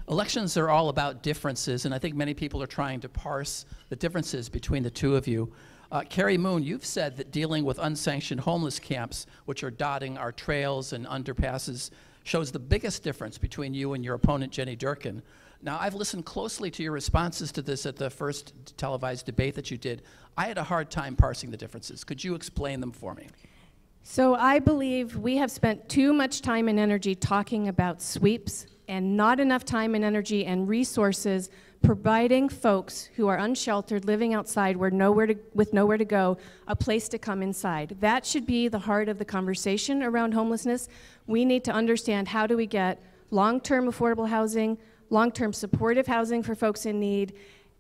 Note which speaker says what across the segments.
Speaker 1: Elections are all about differences, and I think many people are trying to parse the differences between the two of you. Carrie Moon, you've said that dealing with unsanctioned homeless camps, which are dotting our trails and underpasses, shows the biggest difference between you and your opponent, Jenny Durkin. Now, I've listened closely to your responses to this at the first televised debate that you did. I had a hard time parsing the differences. Could you explain them for me?
Speaker 2: So I believe we have spent too much time and energy talking about sweeps and not enough time and energy and resources providing folks who are unsheltered, living outside with nowhere to go, a place to come inside. That should be the heart of the conversation around homelessness. We need to understand, how do we get long-term affordable housing, long-term supportive housing for folks in need,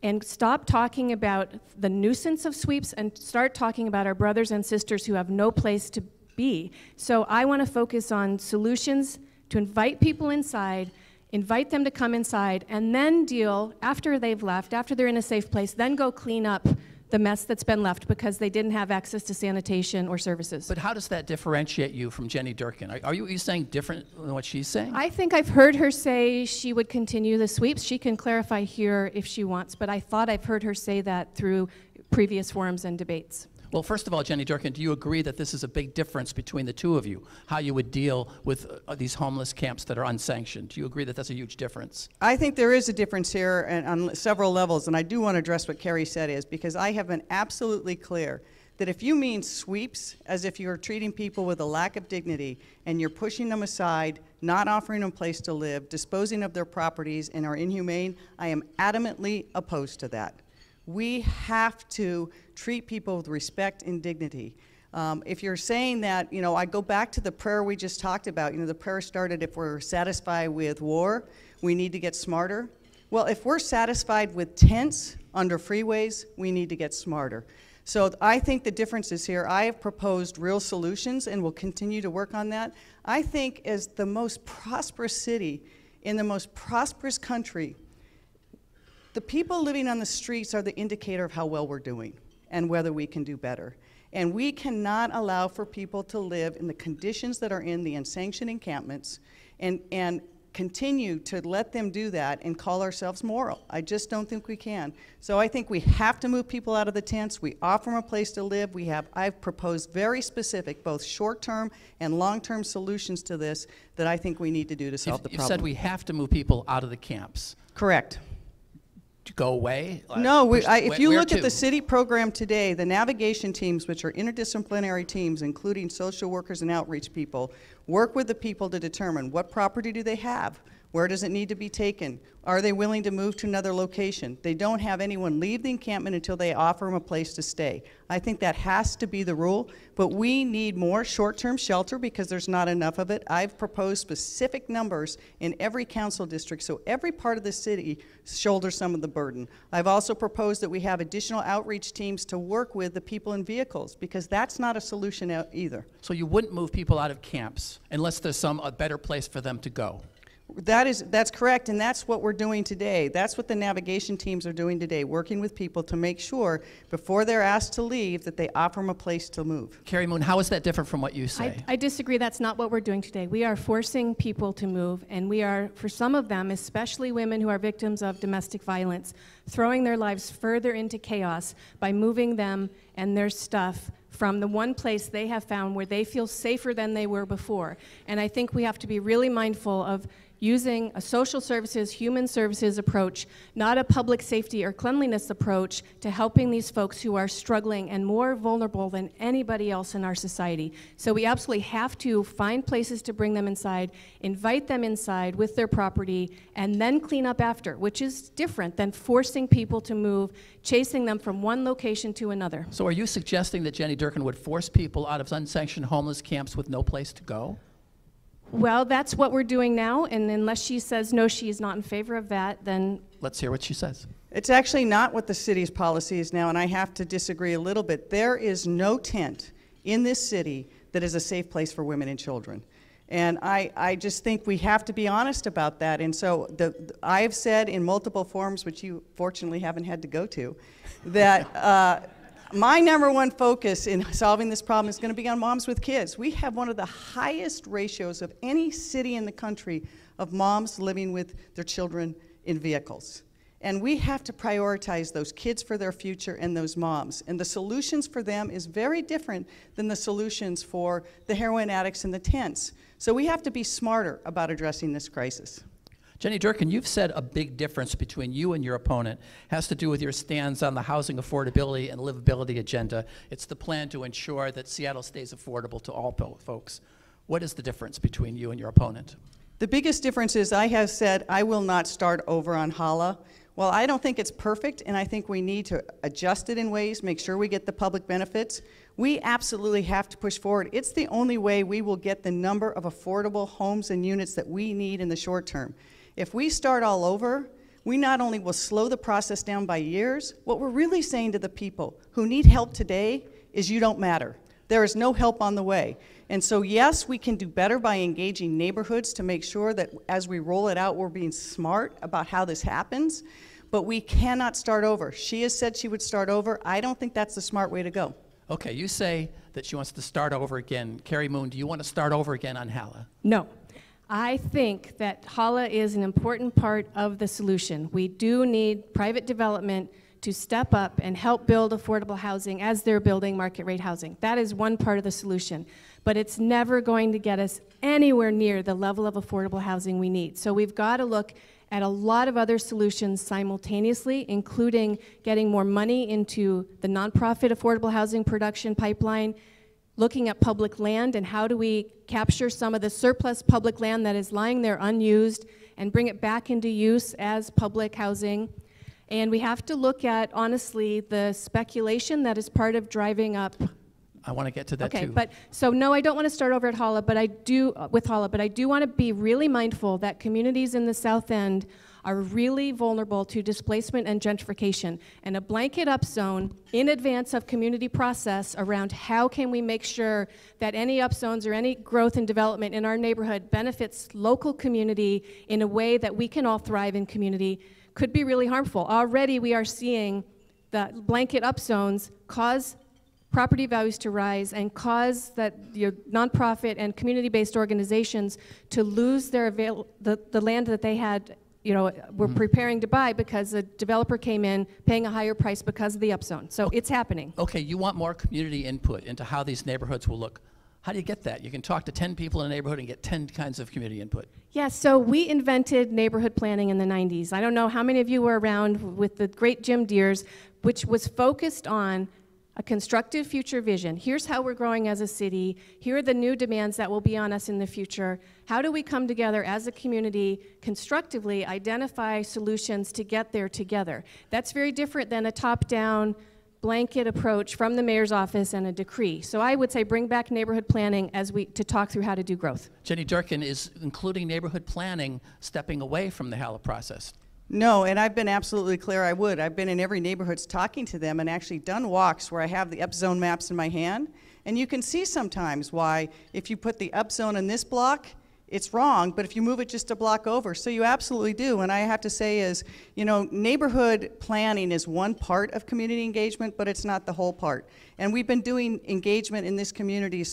Speaker 2: and stop talking about the nuisance of sweeps and start talking about our brothers and sisters who have no place to be. So I want to focus on solutions to invite people inside, invite them to come inside, and then deal, after they've left, after they're in a safe place, then go clean up the mess that's been left because they didn't have access to sanitation or services.
Speaker 1: But how does that differentiate you from Jenny Durkin? Are you saying different than what she's saying?
Speaker 2: I think I've heard her say she would continue the sweeps. She can clarify here if she wants, but I thought I've heard her say that through previous forums and debates.
Speaker 1: Well, first of all, Jenny Durkin, do you agree that this is a big difference between the two of you, how you would deal with these homeless camps that are unsanctioned? Do you agree that that's a huge difference?
Speaker 3: I think there is a difference here and on several levels, and I do want to address what Carrie said is, because I have been absolutely clear that if you mean sweeps as if you're treating people with a lack of dignity and you're pushing them aside, not offering them a place to live, disposing of their properties, and are inhumane, I am adamantly opposed to that. We have to treat people with respect and dignity. If you're saying that, you know, I go back to the prayer we just talked about. You know, the prayer started, if we're satisfied with war, we need to get smarter. Well, if we're satisfied with tents under freeways, we need to get smarter. So I think the difference is here. I have proposed real solutions and will continue to work on that. I think as the most prosperous city in the most prosperous country, the people living on the streets are the indicator of how well we're doing and whether we can do better. And we cannot allow for people to live in the conditions that are in the unsanctioned encampments and continue to let them do that and call ourselves moral. I just don't think we can. So I think we have to move people out of the tents. We offer them a place to live. I've proposed very specific, both short-term and long-term solutions to this that I think we need to do to solve the problem.
Speaker 1: You said we have to move people out of the camps.
Speaker 3: Correct.
Speaker 1: To go away?
Speaker 3: No, if you look at the city program today, the navigation teams, which are interdisciplinary teams, including social workers and outreach people, work with the people to determine what property do they have, where does it need to be taken, are they willing to move to another location. They don't have anyone leave the encampment until they offer them a place to stay. I think that has to be the rule, but we need more short-term shelter because there's not enough of it. I've proposed specific numbers in every council district so every part of the city shoulders some of the burden. I've also proposed that we have additional outreach teams to work with the people in vehicles because that's not a solution either.
Speaker 1: So you wouldn't move people out of camps unless there's a better place for them to go?
Speaker 3: That's correct, and that's what we're doing today. That's what the navigation teams are doing today, working with people to make sure before they're asked to leave that they offer them a place to move.
Speaker 1: Carrie Moon, how is that different from what you say?
Speaker 2: I disagree. That's not what we're doing today. We are forcing people to move, and we are, for some of them, especially women who are victims of domestic violence, throwing their lives further into chaos by moving them and their stuff from the one place they have found where they feel safer than they were before. And I think we have to be really mindful of using a social services, human services approach, not a public safety or cleanliness approach to helping these folks who are struggling and more vulnerable than anybody else in our society. So we absolutely have to find places to bring them inside, invite them inside with their property, and then clean up after, which is different than forcing people to move, chasing them from one location to another.
Speaker 1: So are you suggesting that Jenny Durkin would force people out of unsanctioned homeless camps with no place to go?
Speaker 2: Well, that's what we're doing now, and unless she says no, she's not in favor of that, then...
Speaker 1: Let's hear what she says.
Speaker 3: It's actually not what the city's policy is now, and I have to disagree a little bit. There is no tent in this city that is a safe place for women and children. And I just think we have to be honest about that. And so I've said in multiple forums, which you fortunately haven't had to go to, that My number one focus in solving this problem is going to be on moms with kids. We have one of the highest ratios of any city in the country of moms living with their children in vehicles. And we have to prioritize those kids for their future and those moms. And the solutions for them is very different than the solutions for the heroin addicts in the tents. So we have to be smarter about addressing this crisis.
Speaker 1: Jenny Durkin, you've said a big difference between you and your opponent has to do with your stance on the housing affordability and livability agenda. It's the plan to ensure that Seattle stays affordable to all folks. What is the difference between you and your opponent?
Speaker 3: The biggest difference is I have said I will not start over on HALA. Well, I don't think it's perfect, and I think we need to adjust it in ways, make sure we get the public benefits. We absolutely have to push forward. It's the only way we will get the number of affordable homes and units that we need in the short term. If we start all over, we not only will slow the process down by years, what we're really saying to the people who need help today is you don't matter. There is no help on the way. And so yes, we can do better by engaging neighborhoods to make sure that as we roll it out, we're being smart about how this happens, but we cannot start over. She has said she would start over. I don't think that's the smart way to go.
Speaker 1: Okay, you say that she wants to start over again. Carrie Moon, do you want to start over again on HALA?
Speaker 2: No. I think that HALA is an important part of the solution. We do need private development to step up and help build affordable housing as they're building market rate housing. That is one part of the solution. But it's never going to get us anywhere near the level of affordable housing we need. So we've got to look at a lot of other solutions simultaneously, including getting more money into the nonprofit affordable housing production pipeline, looking at public land and how do we capture some of the surplus public land that is lying there unused and bring it back into use as public housing. And we have to look at, honestly, the speculation that is part of driving up.
Speaker 1: I want to get to that too.
Speaker 2: Okay, but so no, I don't want to start over at HALA, but I do with HALA, but I do want to be really mindful that communities in the South End are really vulnerable to displacement and gentrification. And a blanket upzone in advance of community process around how can we make sure that any upzones or any growth and development in our neighborhood benefits local community in a way that we can all thrive in community could be really harmful. Already we are seeing the blanket upzones cause property values to rise and cause that nonprofit and community-based organizations to lose their the land that they had, were preparing to buy because a developer came in paying a higher price because of the upzone. So it's happening.
Speaker 1: Okay, you want more community input into how these neighborhoods will look. How do you get that? You can talk to 10 people in a neighborhood and get 10 kinds of community input.
Speaker 2: Yeah, so we invented neighborhood planning in the 90s. I don't know how many of you were around with the great Jim Deers, which was focused on a constructive future vision. Here's how we're growing as a city. Here are the new demands that will be on us in the future. How do we come together as a community, constructively identify solutions to get there together? That's very different than a top-down blanket approach from the mayor's office and a decree. So I would say bring back neighborhood planning to talk through how to do growth.
Speaker 1: Jenny Durkin, is including neighborhood planning stepping away from the HALA process?
Speaker 3: No, and I've been absolutely clear I would. I've been in every neighborhood talking to them and actually done walks where I have the upzone maps in my hand. And you can see sometimes why if you put the upzone in this block, it's wrong, but if you move it just a block over. So you absolutely do. And I have to say is, neighborhood planning is one part of community engagement, but it's not the whole part. And we've been doing engagement in this community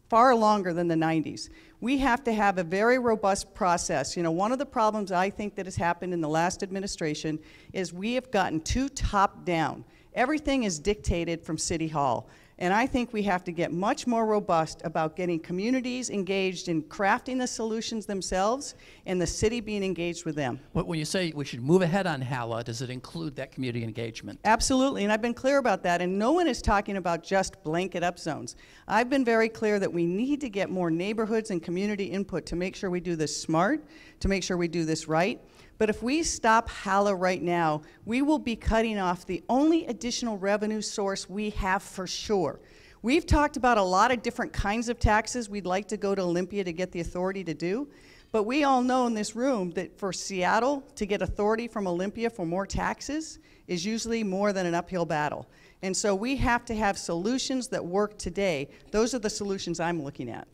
Speaker 3: far longer than the 90s. We have to have a very robust process. One of the problems I think that has happened in the last administration is we have gotten too top down. Everything is dictated from City Hall. And I think we have to get much more robust about getting communities engaged in crafting the solutions themselves and the city being engaged with them.
Speaker 1: When you say we should move ahead on HALA, does it include that community engagement?
Speaker 3: Absolutely, and I've been clear about that, and no one is talking about just blanket upzones. I've been very clear that we need to get more neighborhoods and community input to make sure we do this smart, to make sure we do this right. But if we stop HALA right now, we will be cutting off the only additional revenue source we have for sure. We've talked about a lot of different kinds of taxes we'd like to go to Olympia to get the authority to do, but we all know in this room that for Seattle to get authority from Olympia for more taxes is usually more than an uphill battle. And so we have to have solutions that work today. Those are the solutions I'm looking at.